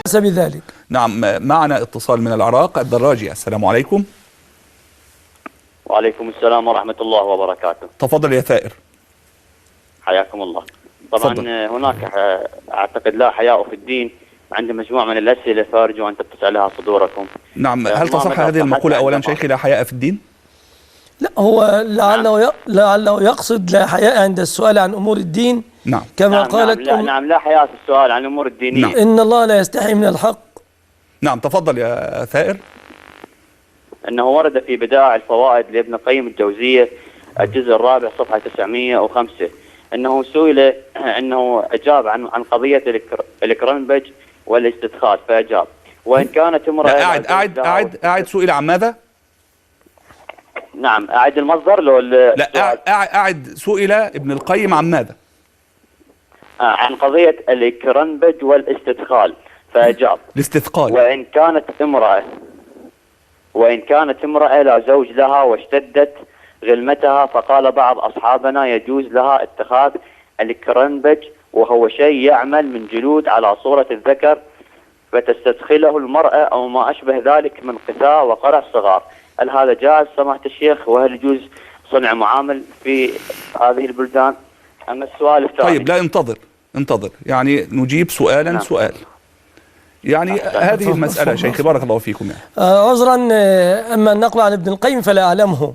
بأس بذلك. نعم، معنا اتصال من العراق. الدراجي، السلام عليكم. وعليكم السلام ورحمة الله وبركاته. تفضل يا ثائر. حياكم الله. طبعا تفضل. هناك أعتقد لا حياء في الدين، عندي مجموعة من الأسئلة فأرجو أن تتسألها صدوركم. نعم، هل تصح هذه المقولة أولا شيخي، لا حياء في الدين؟ لا، هو لعله يقصد لا حياء عند السؤال عن أمور الدين. نعم كما قالت نعم لا حياء في السؤال عن الأمور الدينية. نعم. إن الله لا يستحي من الحق. نعم، تفضل يا ثائر. أنه ورد في بدائع الفوائد لابن القيم الجوزية الجزء الرابع صفحة 905 أنه سئل، أنه أجاب عن قضية الكرنبج والاستدخال فأجاب. وإن كانت امرأة أعد سئل عن ماذا؟ نعم، أعد المصدر لو لا، أعد سئل ابن القيم عن ماذا؟ عن قضية الكرنبج والاستدخال فأجاب. الاستثقال. وإن كانت امرأة لا زوج لها واشتدت غلمتها، فقال بعض أصحابنا يجوز لها اتخاذ الكرنبج وهو شيء يعمل من جلود على صورة الذكر فتستدخله المرأة أو ما أشبه ذلك من قثاء وقرع صغار. هل هذا جائز سماحة الشيخ؟ وهل يجوز صنع معامل في هذه البلدان؟ أما السؤال الثاني. طيب، لا، انتظر يعني نجيب سؤالا. نعم. سؤال يعني هذه المسألة شيخي بارك الله فيكم يعني. عذرا، أما النقل عن ابن القيم فلا أعلمه،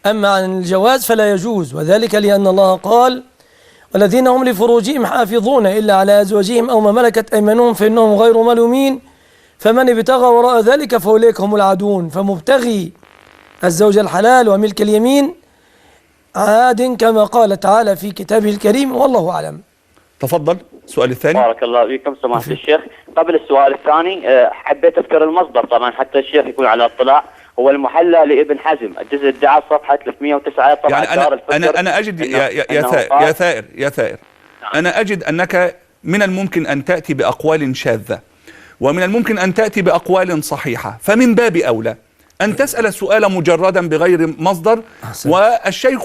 أما عن الجواز فلا يجوز، وذلك لأن الله قال: والذين هم لفروجهم حافظون إلا على أزواجهم أو ما ملكت أيمانهم فإنهم غير ملومين، فمن ابتغى وراء ذلك فأولئك هم العادون. فمبتغي الزوج الحلال وملك اليمين عاد كما قال تعالى في كتابه الكريم، والله أعلم. تفضل السؤال الثاني. بارك الله فيكم سماحة الشيخ. قبل السؤال الثاني حبيت أذكر المصدر طبعا حتى الشيخ يكون على اطلاع. هو المحلى لابن حزم الجزء الدعاء صفحة 309 طبعا. يعني أنا أجد يا ثائر أنا أجد أنك من الممكن أن تأتي بأقوال شاذة ومن الممكن أن تأتي بأقوال صحيحة، فمن باب أولى أن تسأل السؤال مجردا بغير مصدر، والشيخ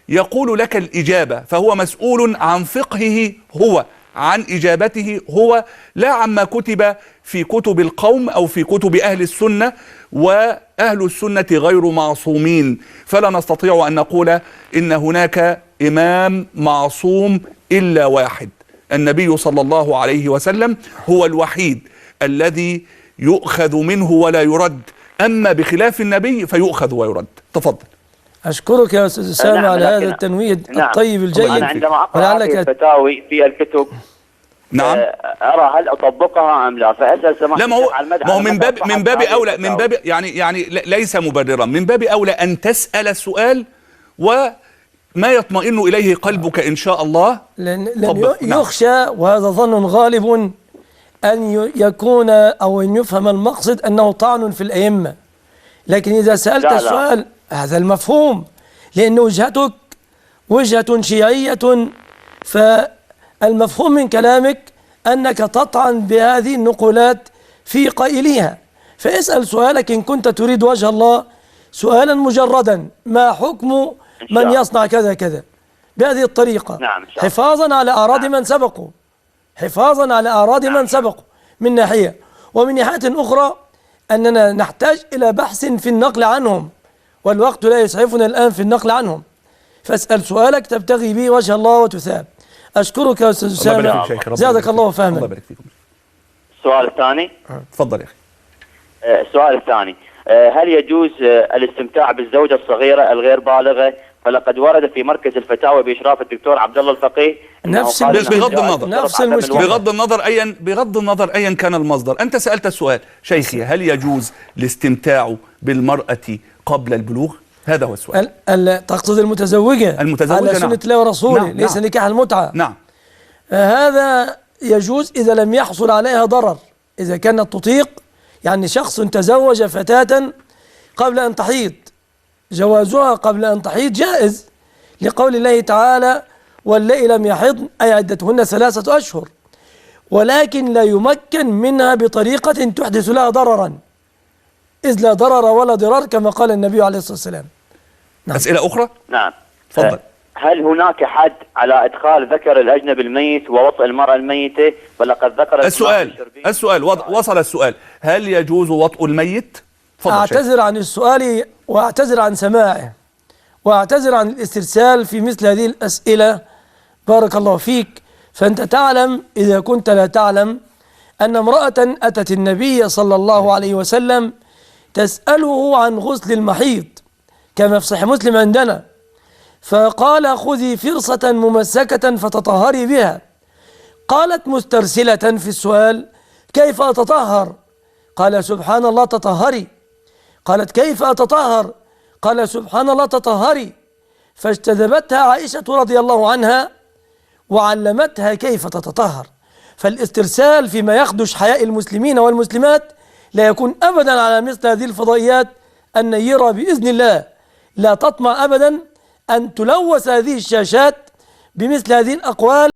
يقول لك الإجابة، فهو مسؤول عن فقهه هو، عن إجابته هو، لا عما كتب في كتب القوم أو في كتب أهل السنة، وأهل السنة غير معصومين، فلا نستطيع أن نقول إن هناك إمام معصوم إلا واحد، النبي صلى الله عليه وسلم هو الوحيد الذي يؤخذ منه ولا يرد، أما بخلاف النبي فيؤخذ ويرد. تفضل. أشكرك يا أستاذ أسامة على هذا التنويد الطيب الجيد. أنا عندما أقرأ هذه الفتاوي في الكتب نعم أرى هل أطبقها أم لا، فأسأل سماحة. لا، ما هو من باب أولى، من باب يعني ليس مبررا، من باب أولى أن تسأل السؤال وما يطمئن إليه قلبك إن شاء الله. لن يخشى، وهذا ظن غالب، أن يكون أو أن يفهم المقصد أنه طعن في الأئمة، لكن إذا سألت السؤال هذا المفهوم، لأن وجهتك وجهة شيعية، فالمفهوم من كلامك أنك تطعن بهذه النقولات في قائليها، فاسأل سؤالك إن كنت تريد وجه الله سؤالا مجردا: ما حكم من يصنع كذا كذا بهذه الطريقة؟ نعم، حفاظا على أعراض من سبقوا، حفاظا على أعراض من سبقوا من ناحية، ومن ناحية أخرى أننا نحتاج إلى بحث في النقل عنهم، والوقت لا يسعفنا الآن في النقل عنهم، فاسأل سؤالك تبتغي به وجه الله وتثاب. أشكرك يا أستاذ أسامة، زادك الله فهما. الله يبارك فيكم. السؤال الثاني. تفضل يا أخي. السؤال الثاني: هل يجوز الاستمتاع بالزوجة الصغيرة الغير بالغة؟ فلقد ورد في مركز الفتاوى بإشراف الدكتور عبد الله الفقيه نفس المشكلة، بغض النظر أيا كان المصدر. أنت سألت السؤال شيخي: هل يجوز الاستمتاع بالمرأة قبل البلوغ؟ هذا هو السؤال. تقصد المتزوجة على سنة الله ورسوله، نعم. ليس نكاح المتعة. نعم. هذا يجوز إذا لم يحصل عليها ضرر، إذا كانت تطيق، يعني شخص تزوج فتاة قبل أن تحيض، جوازها قبل أن تحيض جائز، لقول الله تعالى: واللائي لم يحضن أي عدتهن 3 أشهر، ولكن لا يمكن منها بطريقة تحدث لها ضررا، إذ لا ضرر ولا ضرار كما قال النبي عليه الصلاة والسلام. نعم. أسئلة أخرى؟ نعم. تفضل. هل هناك حد على إدخال ذكر الأجنبي الميت ووطئ المرأة الميتة؟ ولقد ذكر السؤال وصل السؤال. هل يجوز وطئ الميت؟ أعتذر عن السؤال وأعتذر عن سماعه وأعتذر عن الاسترسال في مثل هذه الأسئلة. بارك الله فيك. فأنت تعلم إذا كنت لا تعلم أن امرأة أتت النبي صلى الله عليه وسلم تسأله عن غسل المحيض كما في صحيح مسلم عندنا، فقال خذي فرصة ممسكة فتطهري بها. قالت مسترسلة في السؤال كيف أتطهر؟ قال سبحان الله تطهري. قالت كيف أتطهر؟ قال سبحان الله تطهري. فاجتذبتها عائشة رضي الله عنها وعلمتها كيف تتطهر. فالاسترسال فيما يخدش حياء المسلمين والمسلمات لا يكون أبدا على مثل هذه الفضائيات النيرة بإذن الله. لا تطمع أبدا أن تلوث هذه الشاشات بمثل هذه الأقوال